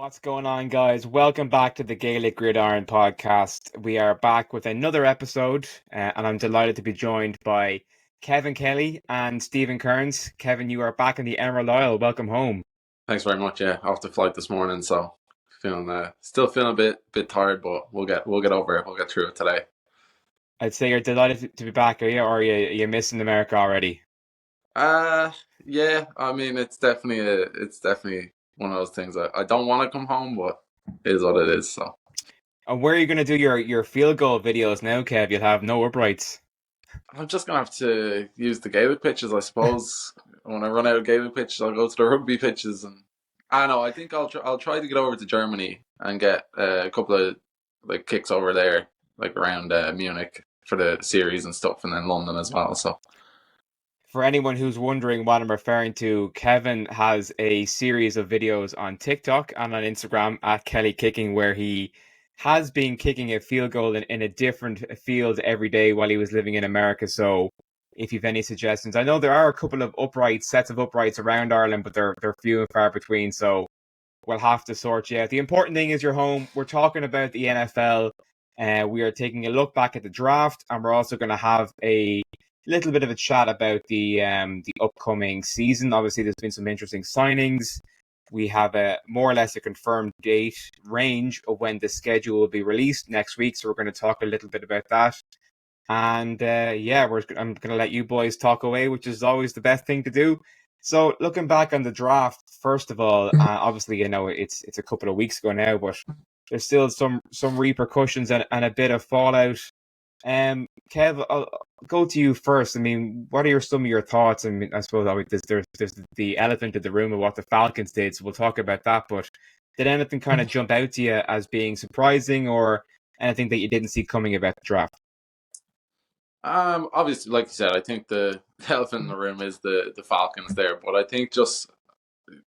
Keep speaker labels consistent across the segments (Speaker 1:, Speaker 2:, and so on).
Speaker 1: What's going on, guys? Welcome back to the Gaelic Gridiron Podcast. We are back with another episode, and I'm delighted to be joined by Kevin Kelly and Stephen Kearns. Kevin, you are back in the Emerald Isle. Welcome home.
Speaker 2: Thanks very much. Yeah, off the flight this morning, so still feeling a bit tired, but we'll get over it. We'll get through it today.
Speaker 1: I'd say you're delighted to be back, are you? Or are you missing America already?
Speaker 2: Yeah. I mean, it's definitely one of those things. I don't want to come home, but it is what it is. So.
Speaker 1: And where are you going to do your field goal videos now, Kev? You'll have no uprights.
Speaker 2: I'm just gonna have to use the Gaelic pitches, I suppose. When I run out of Gaelic pitches, I'll go to the rugby pitches, and I don't know. I think I'll try to get over to Germany and get a couple of like kicks over there, like around Munich for the series and stuff, and then London as well. So.
Speaker 1: For anyone who's wondering what I'm referring to, Kevin has a series of videos on TikTok and on Instagram at Kelly Kicking, where he has been kicking a field goal in a different field every day while he was living in America. So if you've any suggestions, I know there are a couple of sets of uprights around Ireland, but they're few and far between. So we'll have to sort you out. The important thing is you're home. We're talking about the NFL. We are taking a look back at the draft, and we're also going to have a little bit of a chat about the upcoming season. Obviously, there's been some interesting signings. We have a more or less a confirmed date range of when the schedule will be released next week. So we're going to talk a little bit about that. And I'm going to let you boys talk away, which is always the best thing to do. So looking back on the draft, first of all, obviously, it's a couple of weeks ago now, but there's still some repercussions and a bit of fallout. Kev, I'll go to you first. I mean, what are some of your thoughts? I mean, I suppose there's the elephant in the room of what the Falcons did, so we'll talk about that. But did anything kind of jump out to you as being surprising, or anything that you didn't see coming about the draft?
Speaker 2: Obviously, like you said, I think the elephant in the room is the Falcons there. But I think just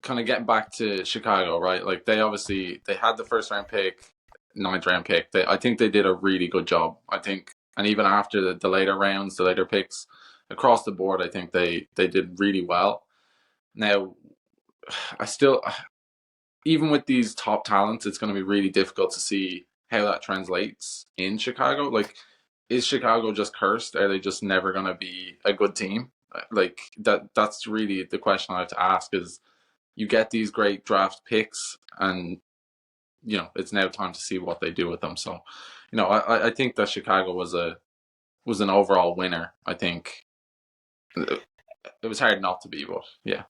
Speaker 2: kind of getting back to Chicago, right? Like they had the first round pick, ninth round pick. I think they did a really good job. I think. And even after the later rounds, the later picks, across the board, I think they did really well. Now, even with these top talents, it's going to be really difficult to see how that translates in Chicago. Like, is Chicago just cursed? Are they just never going to be a good team? Like, that's really the question I have to ask is you get these great draft picks and, it's now time to see what they do with them. So, I think that Chicago was an overall winner. I think it was hard not to be, but yeah.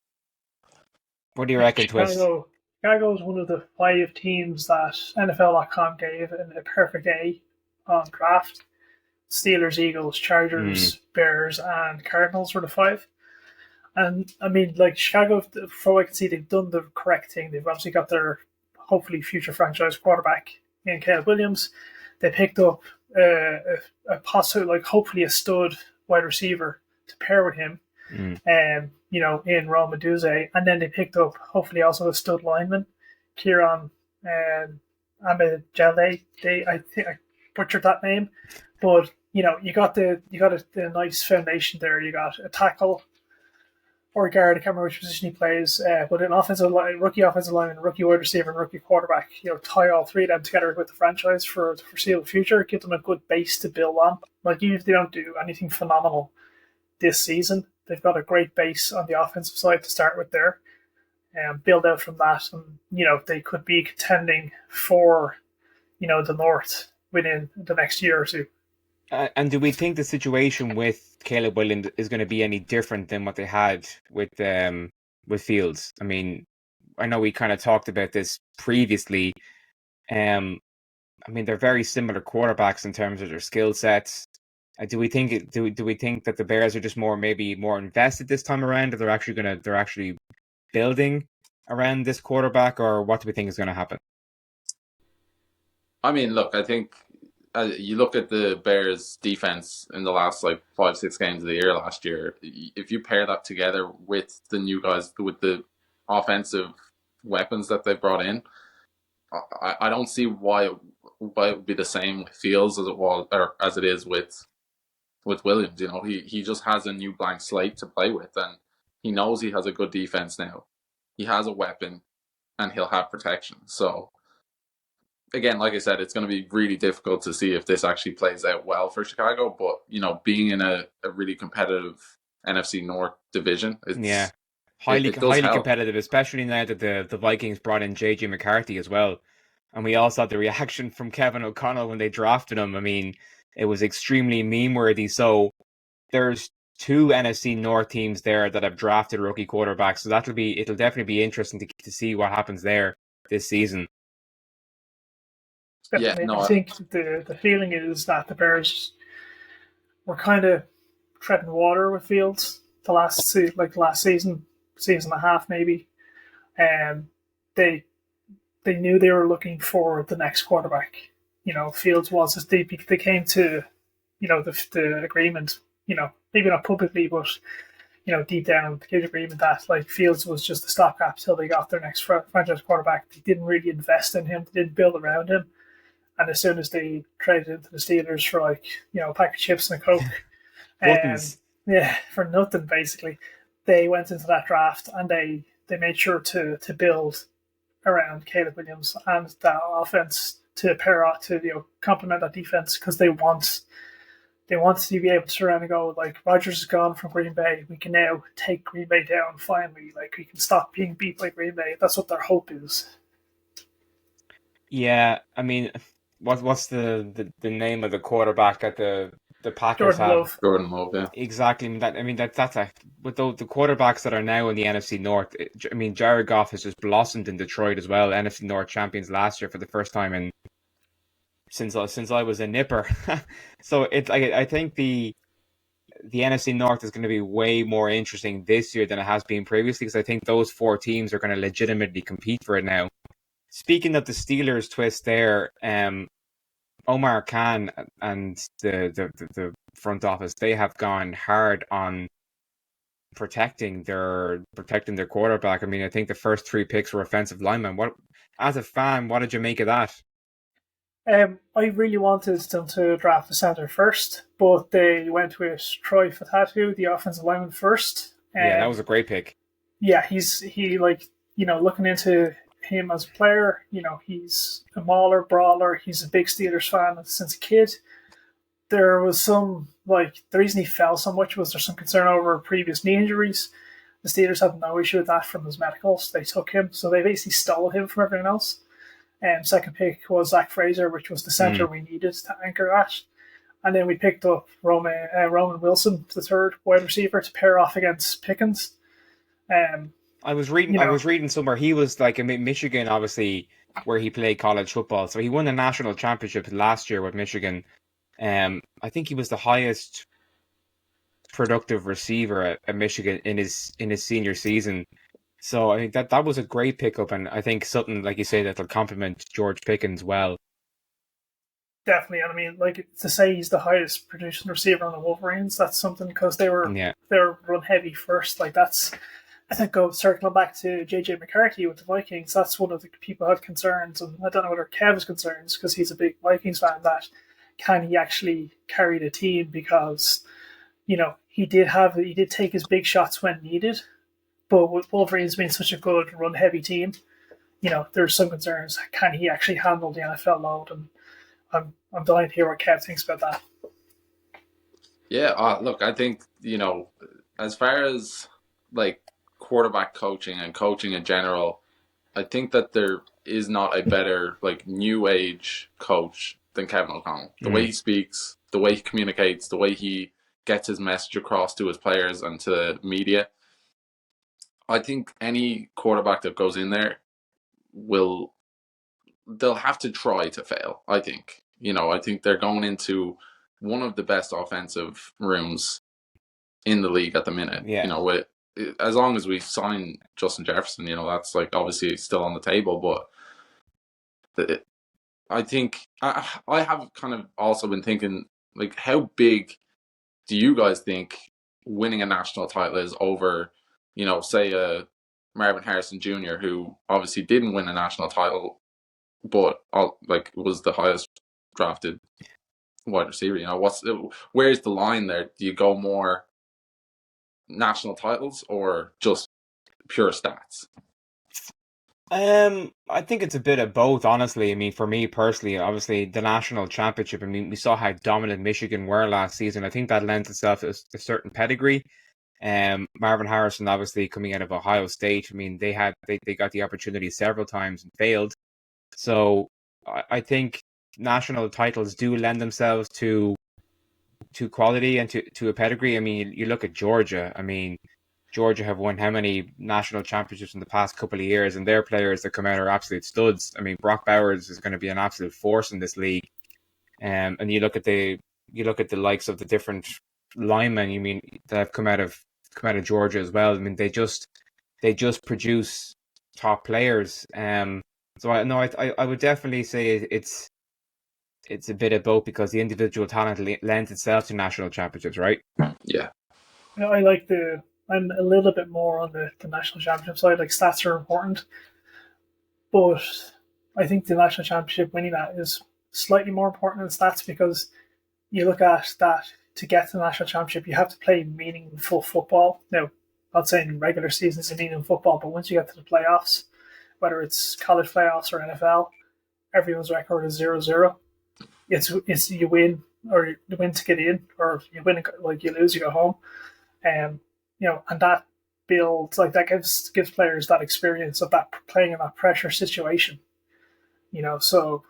Speaker 1: What do you reckon, Twist?
Speaker 3: Chicago is one of the 5 teams that NFL.com gave a perfect A on draft. Steelers, Eagles, Chargers, Bears, and Cardinals were the 5. And I mean, like Chicago, from what I can see, they've done the correct thing. They've obviously got their hopefully future franchise quarterback in Caleb Williams. They picked up hopefully a stud wide receiver to pair with him, in Rome Aduze. And then they picked up hopefully also a stud lineman, Kieran Amejale. I think I butchered that name, but you got a nice foundation there. You got a tackle or guard, I can't remember which position he plays, but an rookie offensive lineman, rookie wide receiver, and rookie quarterback, tie all 3 of them together with the franchise for the foreseeable future, give them a good base to build on. Like, even if they don't do anything phenomenal this season, they've got a great base on the offensive side to start with there, and build out from that, and, they could be contending for, the North within the next year or 2.
Speaker 1: And do we think the situation with Caleb Williams is going to be any different than what they had with Fields? I mean, I know we kind of talked about this previously. I mean, they're very similar quarterbacks in terms of their skill sets. Do we think that the Bears are just more invested this time around, or they're actually building around this quarterback, or what do we think is going to happen?
Speaker 2: I mean, look, I think. You look at the Bears' defense in the last 5-6 games of the year last year. If you pair that together with the new guys, with the offensive weapons that they brought in, I don't see why it would be the same with Fields as it is with Williams. He just has a new blank slate to play with, and he knows he has a good defense now. He has a weapon. and he'll have protection. So again, like I said, it's going to be really difficult to see if this actually plays out well for Chicago. But being in a really competitive NFC North division, it does
Speaker 1: highly
Speaker 2: help.
Speaker 1: competitive, especially now that the Vikings brought in JJ McCarthy as well. And we all saw the reaction from Kevin O'Connell when they drafted him. I mean, it was extremely meme-worthy. So there's 2 NFC North teams there that have drafted rookie quarterbacks. So it'll definitely be interesting to see what happens there this season.
Speaker 3: Yeah, no, I think the feeling is that the Bears were kind of treading water with Fields the last season and a half maybe, and they knew they were looking for the next quarterback. Fields was as deep. They came to the agreement. Maybe not publicly, but deep down the agreement that Fields was just a stopgap till they got their next franchise quarterback. They didn't really invest in him. They didn't build around him. And as soon as they traded into the Steelers for a pack of chips and a Coke, for nothing basically, they went into that draft and they made sure to build around Caleb Williams and that offense to pair out to complement that defense, because they want to be able to turn around and go Rodgers is gone from Green Bay. We can now take Green Bay down finally. We can stop being beat by Green Bay. That's what their hope is.
Speaker 1: Yeah, I mean, what's the name of the quarterback that the Packers have?
Speaker 2: Jordan Love, yeah.
Speaker 1: Exactly. That's with the quarterbacks that are now in the NFC North. Jared Goff has just blossomed in Detroit as well. NFC North champions last year for the first time since I was a nipper. So I think the NFC North is going to be way more interesting this year than it has been previously, because I think those 4 teams are going to legitimately compete for it now. Speaking of the Steelers twist there, Omar Khan and the front office, they have gone hard on protecting their quarterback. I think the first 3 picks were offensive linemen. As a fan, what did you make of that?
Speaker 3: I really wanted them to draft the center first, but they went with Troy Fatatu, the offensive lineman, first.
Speaker 1: Yeah, that was a great pick.
Speaker 3: Yeah, looking into him as a player, he's a mauler, brawler. He's a big Steelers fan since a kid. There was some, the reason he fell so much was there's some concern over previous knee injuries. The Steelers had no issue with that from his medicals. They took him, so they basically stole him from everyone else. Second pick was Zach Fraser, which was the center we needed to anchor that. And then we picked up Roman Wilson, the third wide receiver, to pair off against Pickens.
Speaker 1: I was reading somewhere he was in Michigan, obviously, where he played college football. So he won the national championship last year with Michigan. I think he was the highest productive receiver at Michigan in his senior season. So I think that was a great pickup, and I think something, like you say, that'll complement George Pickens well.
Speaker 3: Definitely, and to say he's the highest producing receiver on the Wolverines, that's something, because they were run heavy first. That's, I think, circling back to JJ McCarthy with the Vikings. That's one of the people who had concerns, and I don't know whether Kev has concerns because he's a big Vikings fan, that can he actually carry the team, because he did take his big shots when needed. But with Wolverines being such a good run-heavy team, there's some concerns. Can he actually handle the NFL load? And I'm dying to hear what Kev thinks about that.
Speaker 2: Yeah, look, I think, as far as quarterback coaching and coaching in general, I think that there is not a better new age coach than Kevin O'Connell. The way he speaks, the way he communicates, the way he gets his message across to his players and to the media. I think any quarterback that goes in there they'll have to try to fail. I think, I think they're going into one of the best offensive rooms in the league at the minute.
Speaker 1: Yeah.
Speaker 2: As long as we sign Justin Jefferson, that's obviously still on the table. But I think I have kind of also been thinking, how big do you guys think winning a national title is over, say Marvin Harrison Jr., who obviously didn't win a national title, but was the highest drafted wide receiver. Where's the line there? Do you go more national titles or just pure stats?
Speaker 1: I think it's a bit of both, honestly. I mean, for me personally, obviously the national championship. I mean, we saw how dominant Michigan were last season. I think that lends itself to a certain pedigree. Marvin Harrison, obviously coming out of Ohio State. I mean, they got the opportunity several times and failed. So I think national titles do lend themselves to quality and to a pedigree. I mean, you look at Georgia. I mean, Georgia have won how many national championships in the past couple of years, and their players that come out are absolute studs. I mean, Brock Bowers is going to be an absolute force in this league. And you look at the likes of the different linemen. You mean that have come out of Georgia as well. I mean, they just produce top players. So I would definitely say it's a bit of both because the individual talent lends itself to national championships, right?
Speaker 2: Yeah.
Speaker 3: I'm a little bit more on the national championship side. Like, stats are important, but I think the national championship, winning that, is slightly more important than stats, because you look at that, to get to the national championship, you have to play meaningful football. Now, not saying regular seasons is meaningful football, but once you get to the playoffs, whether it's college playoffs or NFL, everyone's record is 0-0. It's you win, or you win to get in, or you win, like you lose, you go home. And and that builds, like, that gives players that experience of that playing in that pressure situation. So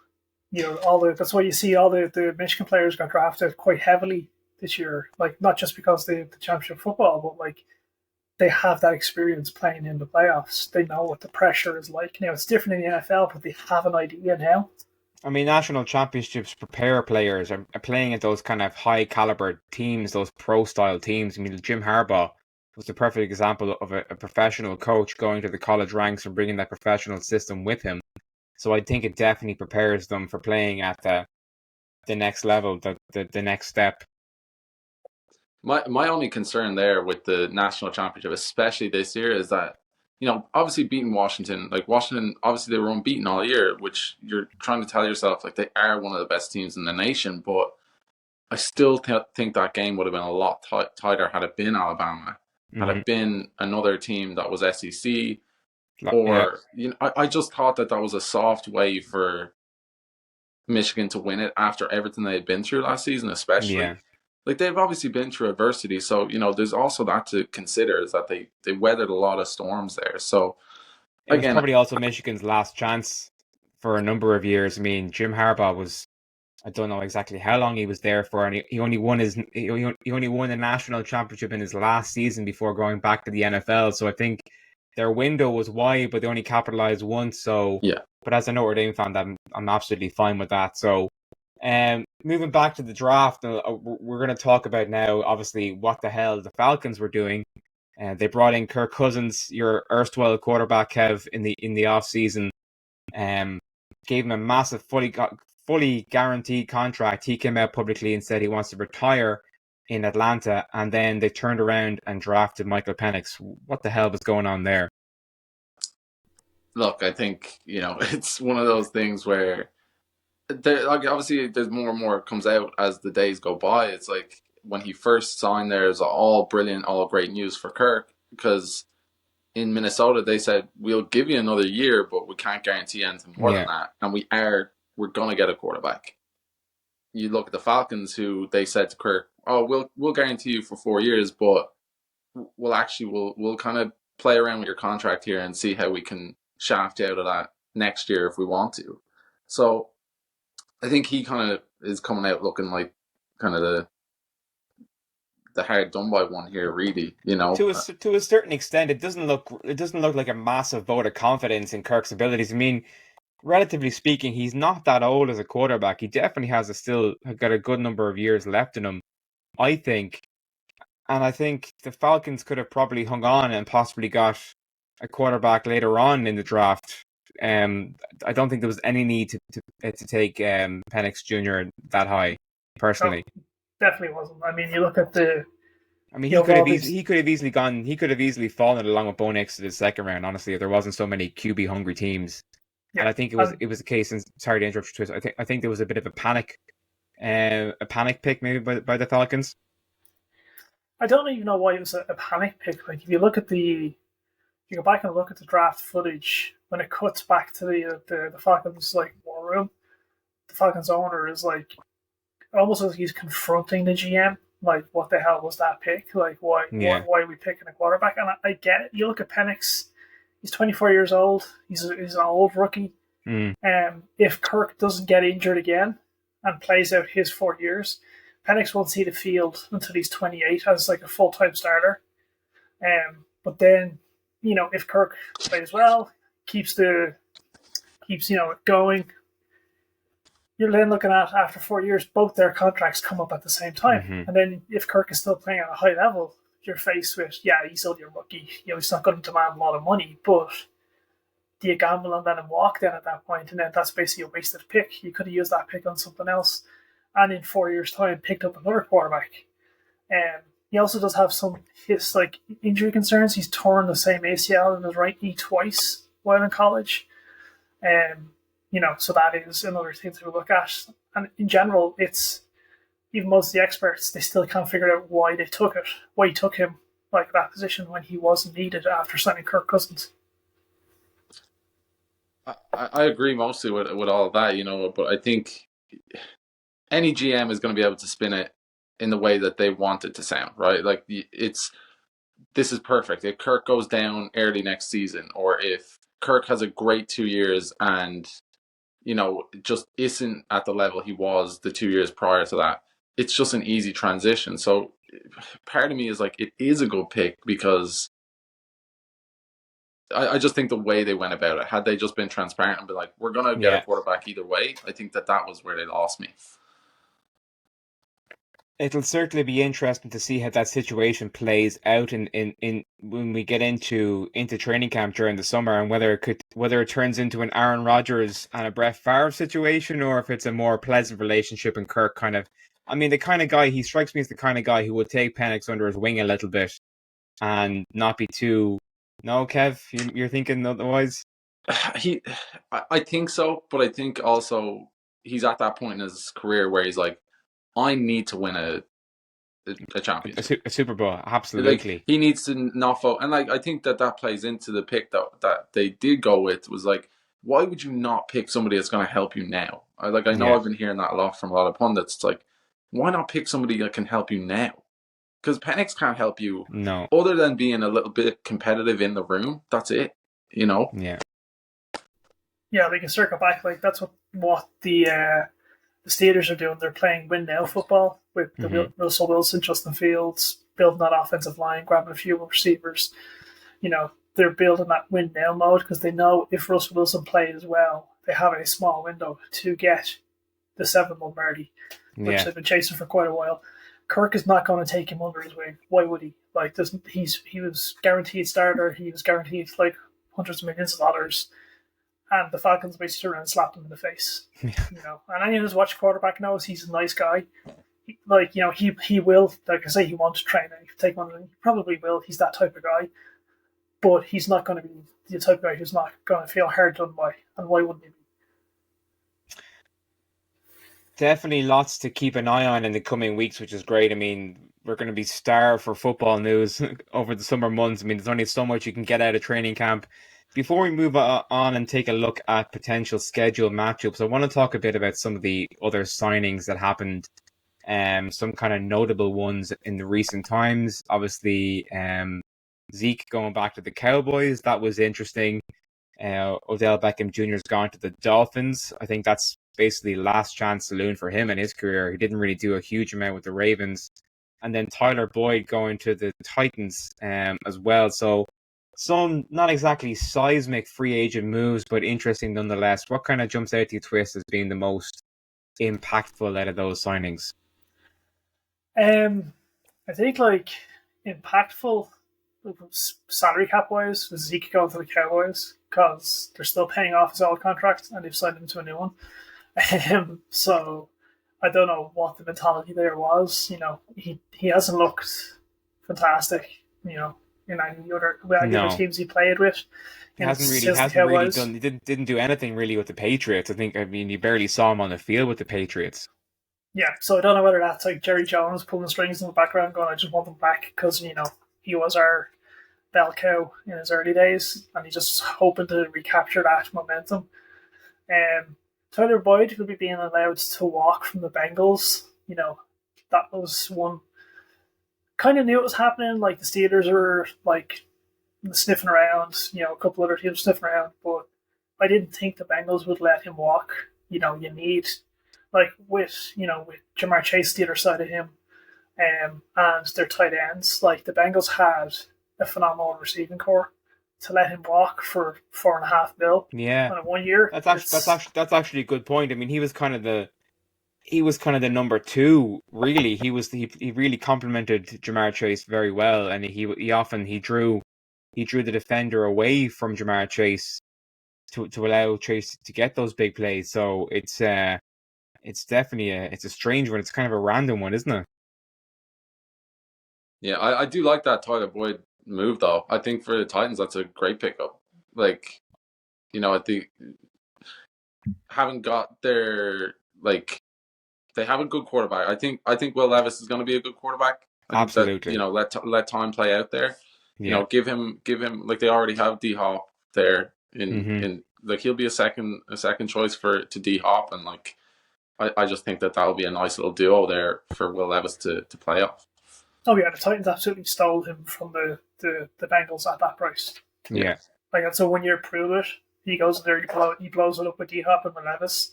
Speaker 3: that's why you see all the Michigan players got drafted quite heavily this year. Like, not just because the championship football, but like, they have that experience playing in the playoffs. They know what the pressure is like. Now, it's different in the NFL, but they have an idea now.
Speaker 1: I mean, national championships prepare players are playing at those kind of high caliber teams, those pro style teams. I mean, Jim Harbaugh was the perfect example of a professional coach going to the college ranks and bringing that professional system with him. So I think it definitely prepares them for playing at the next level, the next step.
Speaker 2: My only concern there with the national championship, especially this year, is that obviously beating Washington, obviously they were unbeaten all year, which you're trying to tell yourself, like, they are one of the best teams in the nation. But I still think that game would have been a lot tighter had it been Alabama, had it been another team that was SEC, or I just thought that was a soft way for Michigan to win it after everything they had been through last season, especially.
Speaker 1: Yeah.
Speaker 2: Like, they've obviously been through adversity, so there's also that to consider, is that they weathered a lot of storms there. So
Speaker 1: it was probably also Michigan's last chance for a number of years. I mean, Jim Harbaugh was, I don't know exactly how long he was there for, and he only won the national championship in his last season before going back to the NFL. So I think their window was wide, but they only capitalized once. So
Speaker 2: yeah.
Speaker 1: But as a Notre Dame fan, I'm absolutely fine with that. So moving back to the draft, we're going to talk about now, obviously, what the hell the Falcons were doing. They brought in Kirk Cousins, your erstwhile quarterback, Kev, in the offseason. Gave him a massive, fully guaranteed contract. He came out publicly and said he wants to retire in Atlanta, and then they turned around and drafted Michael Penix. What the hell was going on there?
Speaker 2: Look, I think, it's one of those things where obviously there's more and more comes out as the days go by. It's like, when he first signed there, it's all brilliant, all great news for Kirk, because in Minnesota they said, we'll give you another year, but we can't guarantee anything more than that. And we're going to get a quarterback. You look at the Falcons, who they said to Kirk, oh, we'll guarantee you for 4 years, but we'll kind of play around with your contract here and see how we can shaft you out of that next year if we want to. So I think he kind of is coming out looking like kind of the hard done by one here, really.
Speaker 1: To a certain extent, it doesn't look like a massive vote of confidence in Kirk's abilities. I mean, relatively speaking, he's not that old as a quarterback. He definitely has still got a good number of years left in him, I think. And I think the Falcons could have probably hung on and possibly got a quarterback later on in the draft. I don't think there was any need to take Penix Jr. that high, personally.
Speaker 3: No, definitely wasn't. I mean, you look at the.
Speaker 1: I mean, he could have easily fallen along with Bo Nix to the second round. Honestly, if there wasn't so many QB hungry teams, and I think it was a case. And sorry to interrupt you, Twist. I think there was a bit of a panic pick maybe by the Falcons.
Speaker 3: I don't even know why it was a panic pick. Like, if you look at the you go back and look at the draft footage, when it cuts back to the Falcons like war room, the Falcons owner is like almost like he's confronting the GM, like what the hell was that pick? Like why are we picking a quarterback? And I get it. You look at Penix, he's 24 years old. He's an old rookie. If Kirk doesn't get injured again and plays out his 4 years, Penix won't see the field until he's 28 as like a full-time starter. But then, if Kirk plays well, keeps it going, you're then looking at, after 4 years, both their contracts come up at the same time. Mm-hmm. And then if Kirk is still playing at a high level, you're faced with, he's only a rookie. He's not going to demand a lot of money, but do you gamble and let him walk then at that point? And then that's basically a wasted pick. You could have used that pick on something else. And in 4 years' time, picked up another quarterback. He also does have some injury concerns. He's torn the same ACL in his right knee twice while in college. So that is another thing to look at. And in general, it's even most of the experts, they still can't figure out why he took him like that position when he wasn't needed after signing Kirk Cousins.
Speaker 2: I agree mostly with all of that, but I think any GM is going to be able to spin it in the way that they want it to sound, right? Like this is perfect. If Kirk goes down early next season, or if Kirk has a great 2 years and, just isn't at the level he was the 2 years prior to that, it's just an easy transition. So part of me is like, it is a good pick because I just think the way they went about it, had they just been transparent and been like, we're going to get a quarterback either way, I think that was where they lost me.
Speaker 1: It'll certainly be interesting to see how that situation plays out in when we get into training camp during the summer, and whether it turns into an Aaron Rodgers and a Brett Favre situation, or if it's a more pleasant relationship and Kirk the kind of guy, he strikes me as the kind of guy who would take Penix under his wing a little bit and not be too. No, Kev, you're thinking otherwise?
Speaker 2: I think so, but I think also he's at that point in his career where he's like, I need to win a championship.
Speaker 1: A Super Bowl, absolutely.
Speaker 2: Like, he needs to not fall. And I think that plays into the pick that they did go with, was like, why would you not pick somebody that's going to help you now? I know I've been hearing that a lot from a lot of pundits. It's like, why not pick somebody that can help you now? Because Penix can't help you.
Speaker 1: No.
Speaker 2: Other than being a little bit competitive in the room. That's it.
Speaker 1: Yeah.
Speaker 3: Yeah, they can circle back. Like, that's what the Steelers are doing. They're playing win now football with the Russell Wilson, Justin Fields, building that offensive line, grabbing a few receivers. They're building that win now mode because they know if Russell Wilson plays well, they have a small window to get the 7-1 Marty, which they've been chasing for quite a while. Kirk is not going to take him under his wing. Why would he? He was guaranteed starter. He was guaranteed hundreds of millions of dollars. And the Falcons basically ran and slapped him in the face. And anyone who's watched quarterback knows he's a nice guy. He will, like I say, he wants to train and take one. He probably will. He's that type of guy. But he's not going to be the type of guy who's not going to feel hard done by. And why wouldn't he be?
Speaker 1: Definitely lots to keep an eye on in the coming weeks, which is great. We're going to be starved for football news over the summer months. There's only so much you can get out of training camp. Before we move on and take a look at potential schedule matchups, I want to talk a bit about some of the other signings that happened, some kind of notable ones in the recent times. Obviously, Zeke going back to the Cowboys, that was interesting. Odell Beckham Jr. has gone to the Dolphins. I think that's basically last chance saloon for him in his career. He didn't really do a huge amount with the Ravens. And then Tyler Boyd going to the Titans as well. So some not exactly seismic free agent moves, but interesting nonetheless. What kind of jumps out to you, Twist, as being the most impactful out of those signings?
Speaker 3: I think impactful salary cap wise was Zeke going to the Cowboys because they're still paying off his old contract and they've signed him to a new one. So I don't know what the mentality there was. He hasn't looked fantastic. In any other teams he played with.
Speaker 1: He hasn't really done. He didn't do anything really with the Patriots. I think. You barely saw him on the field with the Patriots.
Speaker 3: Yeah, so I don't know whether that's Jerry Jones pulling strings in the background, going, "I just want him back," because he was our bell cow in his early days, and he's just hoping to recapture that momentum. Tyler Boyd will be being allowed to walk from the Bengals. That was one. Kind of knew it was happening. Like the Steelers were like sniffing around. A couple other teams sniffing around, but I didn't think the Bengals would let him walk. You need with Jamar Chase the other side of him, and their tight ends. Like the Bengals had a phenomenal receiving core. To let him walk for $4.5 million on a 1 year.
Speaker 1: That's actually a good point. I mean, he was kind of the number two. Really, he really complemented Jamar Chase very well, and he drew the defender away from Jamar Chase to allow Chase to get those big plays. So it's definitely a strange one. It's kind of a random one, isn't it?
Speaker 2: Yeah, I do like that Tyler Boyd move though. I think for the Titans that's a great pickup. I think haven't got their they have a good quarterback. I think Will Levis is going to be a good quarterback.
Speaker 1: Absolutely.
Speaker 2: Let time play out there. Give him they already have D Hop there in he'll be a second choice to D Hop, and I just think that'll be a nice little duo there for Will Levis to play off.
Speaker 3: Oh yeah, the Titans absolutely stole him from the Bengals at that price.
Speaker 1: Yeah.
Speaker 3: That's a 1 year prove it. He goes in there, he blows it up with D-Hop and Levis.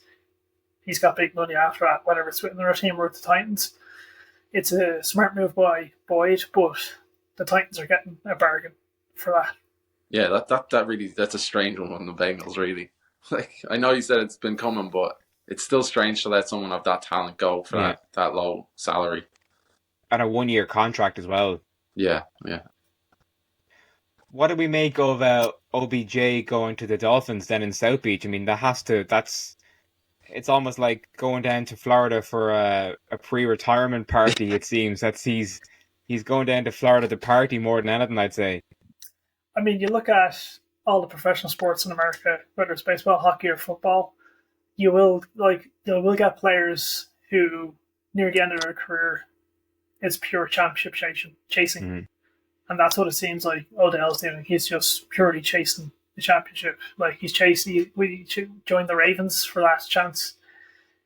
Speaker 3: He's got big money after that, whether it's with another team or with the Titans. It's a smart move by Boyd, but the Titans are getting a bargain for that.
Speaker 2: Yeah, that's a strange one on the Bengals, really. I know you said it's been coming, but it's still strange to let someone of that talent go for that low salary.
Speaker 1: And a 1 year contract as well.
Speaker 2: Yeah.
Speaker 1: What do we make of OBJ going to the Dolphins then in South Beach? I mean, it's almost like going down to Florida for a pre-retirement party. It seems he's going down to Florida to party more than anything, I'd say.
Speaker 3: I mean, you look at all the professional sports in America, whether it's baseball, hockey, or football, you will get players who near the end of their career, it's pure championship chasing.
Speaker 1: Mm-hmm.
Speaker 3: And that's what it seems like Odell's doing. He's just purely chasing the championship. He's chasing. We joined the Ravens for last chance.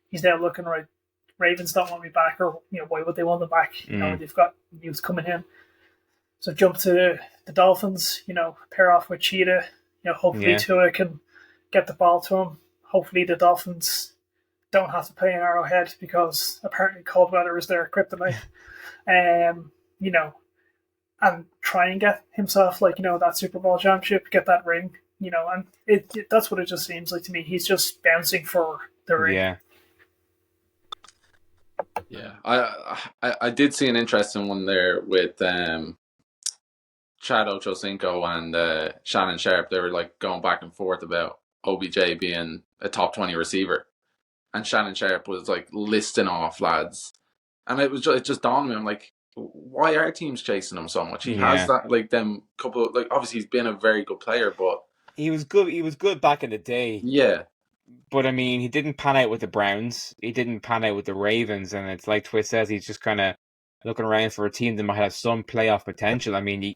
Speaker 3: He's now looking right. Ravens don't want me back, or why would they want them back? They've got youth coming in. So jump to the Dolphins. Pair off with Cheetah. Hopefully Tua can get the ball to him. Hopefully the Dolphins don't have to play in Arrowhead because apparently cold weather is their kryptonite. And try and get himself that Super Bowl championship, get that ring, and that's what it just seems like to me. He's just bouncing for the ring.
Speaker 2: Yeah. I did see an interesting one there with Chad Ochocinco and Shannon Sharp. They were going back and forth about OBJ being a top 20 receiver, and Shannon Sharp was listing off lads, and it just dawned on me. I'm like, why are teams chasing him so much? He has that them couple obviously he's been a very good player, but
Speaker 1: he was good back in the day.
Speaker 2: Yeah.
Speaker 1: But I mean, he didn't pan out with the Browns. He didn't pan out with the Ravens, and it's like Twist says, he's just kind of looking around for a team that might have some playoff potential. I mean,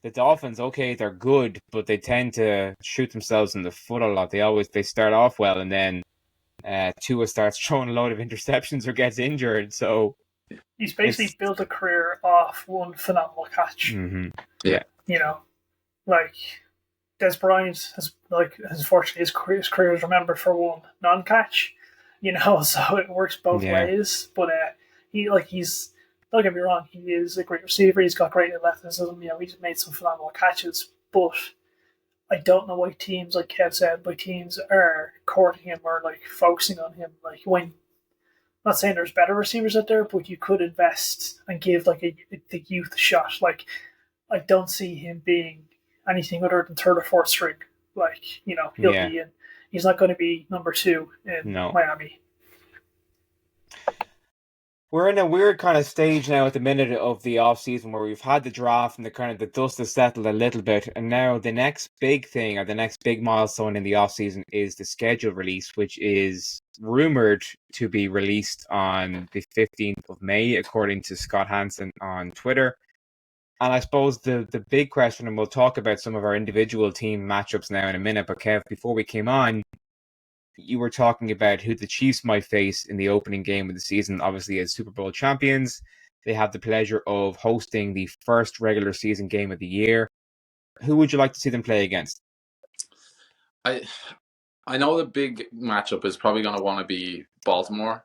Speaker 1: the Dolphins, okay, they're good, but they tend to shoot themselves in the foot a lot. They start off well, and then Tua starts throwing a load of interceptions or gets injured. So
Speaker 3: he's basically built a career off one phenomenal catch.
Speaker 1: Mm-hmm. Yeah.
Speaker 3: Des Bryant has unfortunately his career is remembered for one non-catch. So it works both ways. But he's don't get me wrong, he is a great receiver. He's got great athleticism. He's made some phenomenal catches. But I don't know why teams, like Kev said, teams are courting him or focusing on him. When I'm not saying there's better receivers out there, but you could invest and give the youth a shot. I don't see him being anything other than third or fourth string. He'll be in. He's not going to be number 2 in Miami.
Speaker 1: We're in a weird kind of stage now at the minute of the off season where we've had the draft and the dust has settled a little bit, and now the next big thing or the next big milestone in the off season is the schedule release, which is rumored to be released on the 15th of May, according to Scott Hansen on Twitter. And I suppose the big question, and we'll talk about some of our individual team matchups now in a minute, but Kev, before we came on, you were talking about who the Chiefs might face in the opening game of the season. Obviously, as Super Bowl champions, they have the pleasure of hosting the first regular season game of the year. Who would you like to see them play against?
Speaker 2: I know the big matchup is probably going to want to be Baltimore,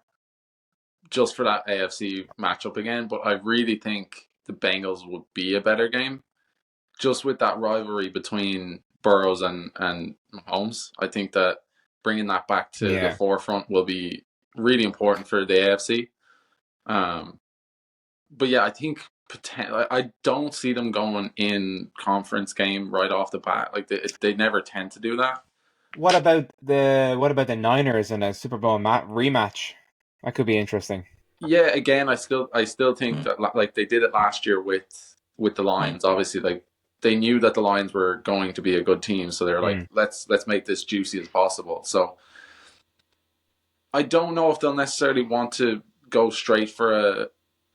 Speaker 2: just for that AFC matchup again, but I really think the Bengals would be a better game, just with that rivalry between Burrows and Mahomes. I think that bringing that back to the forefront will be really important for the AFC. But yeah, I think I don't see them going in conference game right off the bat. Like they never tend to do that.
Speaker 1: What about the Niners in a Super Bowl rematch? That could be interesting.
Speaker 2: Yeah, again, I still think that like they did it last year with the Lions. Obviously, like they knew that the Lions were going to be a good team, so they're like, let's make this juicy as possible. So I don't know if they'll necessarily want to go straight for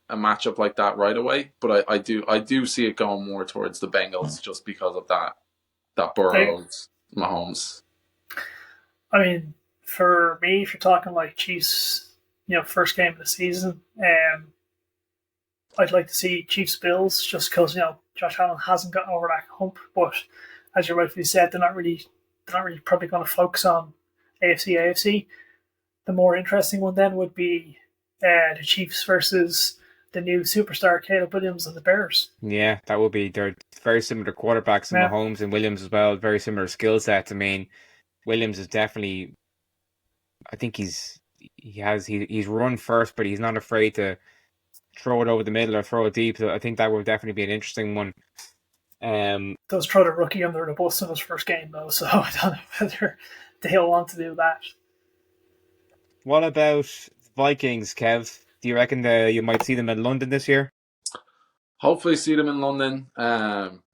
Speaker 2: a matchup like that right away, but I do see it going more towards the Bengals just because of that Burrows Mahomes.
Speaker 3: I mean, for me, if you're talking like Chiefs, first game of the season, I'd like to see Chiefs Bills just because Josh Allen hasn't gotten over that hump. But as you rightfully said, they're not really probably going to focus on AFC. The more interesting one then would be the Chiefs versus the new superstar Caleb Williams and the Bears.
Speaker 1: Yeah, that would be. They're very similar quarterbacks in Mahomes and Williams as well. Very similar skill sets. I mean, Williams is definitely. I think he's run first, but he's not afraid to throw it over the middle or throw it deep. So I think that would definitely be an interesting one.
Speaker 3: Does throw the rookie under the bus in his first game though, so I don't know whether they'll want to do that.
Speaker 1: What about Vikings, Kev? Do you reckon you might see them in London this year?
Speaker 2: Hopefully see them in London.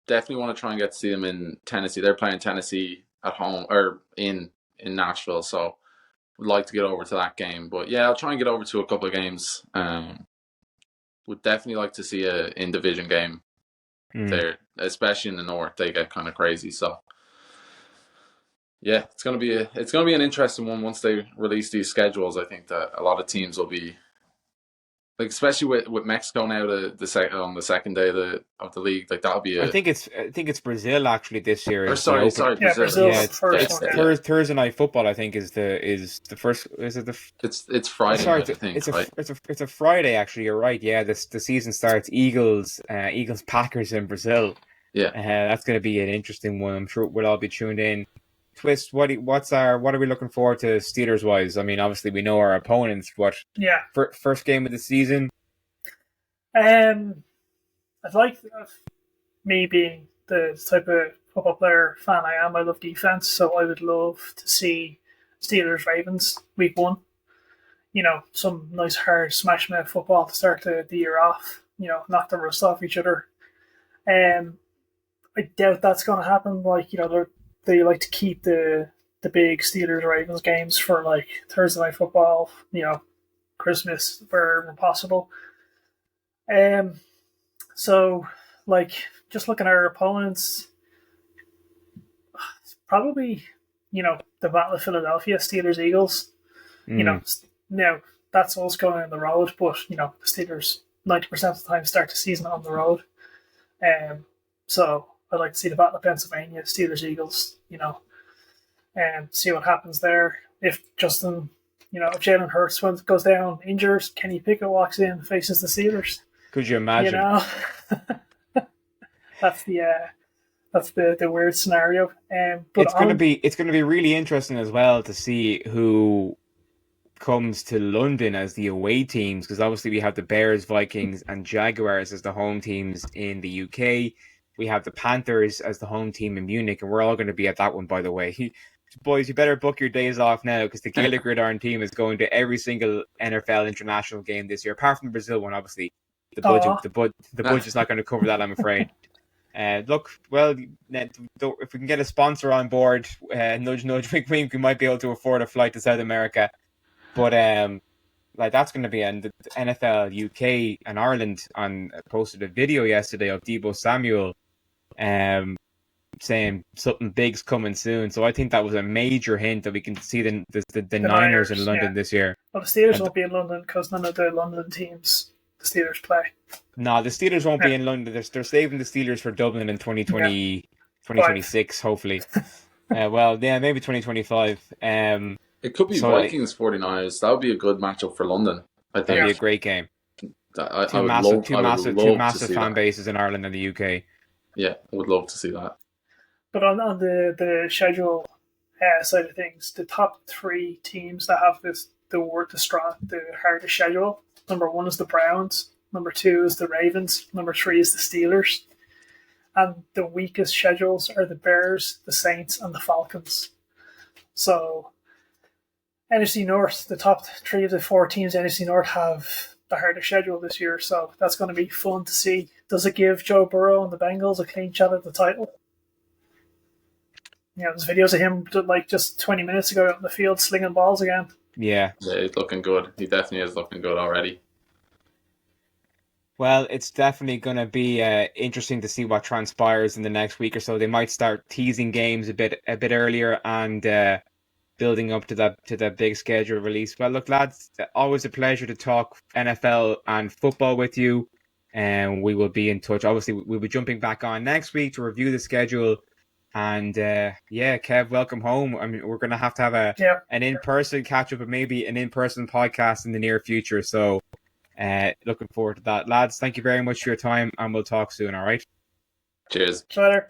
Speaker 2: Definitely want to try and get to see them in Tennessee. They're playing Tennessee at home or in Nashville, so would like to get over to that game. But yeah, I'll try and get over to a couple of games. Would definitely like to see a in division game there, especially in the north. They get kind of crazy, so yeah, it's gonna be an interesting one once they release these schedules. I think that a lot of teams will be like, especially with Mexico now on the second day of the league, like that'll be.
Speaker 1: I think it's Brazil actually this year.
Speaker 2: Or sorry, Brazil.
Speaker 3: Yeah, it's
Speaker 1: Thursday night football. I think is the first. Is it the?
Speaker 2: It's Friday.
Speaker 1: Sorry,
Speaker 2: night, I think
Speaker 1: it's a Friday actually. You're right. Yeah, the season starts Eagles Packers in Brazil.
Speaker 2: Yeah,
Speaker 1: that's going to be an interesting one. I'm sure we'll all be tuned in. Twist, what are we looking forward to Steelers wise? I mean, obviously we know our opponents. What?
Speaker 3: Yeah.
Speaker 1: First game of the season.
Speaker 3: I'd like me being the type of football player fan I am. I love defense, so I would love to see Steelers Ravens week 1. Some nice hard smash mouth football to start the year off. Knock the rust off each other. I doubt that's going to happen. Like they like to keep the big Steelers Ravens games for like Thursday night football, Christmas wherever possible. So like just looking at our opponents, probably the Battle of Philadelphia, Steelers Eagles. Now that's us going on the road, but the Steelers 90% of the time start the season on the road. So I'd like to see the Battle of Pennsylvania, Steelers, Eagles, and see what happens there. If Justin, if Jalen Hurts goes down injured, Kenny Pickett walks in, faces the Steelers.
Speaker 1: Could you imagine?
Speaker 3: That's the weird scenario. But
Speaker 1: it's going to be really interesting as well to see who comes to London as the away teams, because obviously we have the Bears, Vikings, and Jaguars as the home teams in the UK. We have the Panthers as the home team in Munich, and we're all going to be at that one, by the way. Boys, you better book your days off now, because the Gaelic Gridiron team is going to every single NFL international game this year, apart from the Brazil one, obviously. The budget's not going to cover that, I'm afraid. Look, well, if we can get a sponsor on board, nudge, nudge, wink, wink, we might be able to afford a flight to South America. But like that's going to be, and the NFL UK and Ireland posted a video yesterday of Deebo Samuel saying something big's coming soon. So I think that was a major hint that we can see the Niners in London this year.
Speaker 3: Well, the Steelers won't be in London because none of the London teams the Steelers play.
Speaker 1: No, the Steelers won't be in London. They're saving the Steelers for Dublin in 2026, hopefully. Well, yeah, maybe 2025.
Speaker 2: It could be Vikings 49ers. That would be a good matchup for London. I think
Speaker 1: that'd be a great game. Two massive fan bases in Ireland and the UK.
Speaker 2: Yeah, I would love to see that.
Speaker 3: But on the schedule side of things, the top three teams that have the hardest schedule. Number 1 is the Browns. Number 2 is the Ravens. Number 3 is the Steelers. And the weakest schedules are the Bears, the Saints, and the Falcons. So, NFC North, the top 3 of the 4 teams in NFC North have the hardest schedule this year. So that's going to be fun to see. Does it give Joe Burrow and the Bengals a clean shot at the title? There's videos of him like just 20 minutes ago out in the field slinging balls again.
Speaker 1: Yeah,
Speaker 2: he's looking good. He definitely is looking good already.
Speaker 1: Well, it's definitely going to be interesting to see what transpires in the next week or so. They might start teasing games a bit earlier and building up to that big schedule release. Well, look, lads, always a pleasure to talk NFL and football with you, and we will be in touch. Obviously, we'll be jumping back on next week to review the schedule. And Kev, welcome home. I mean, we're going to have an in-person catch-up and maybe an in-person podcast in the near future. So looking forward to that. Lads, thank you very much for your time, and we'll talk soon, all right?
Speaker 2: Cheers.
Speaker 3: Later.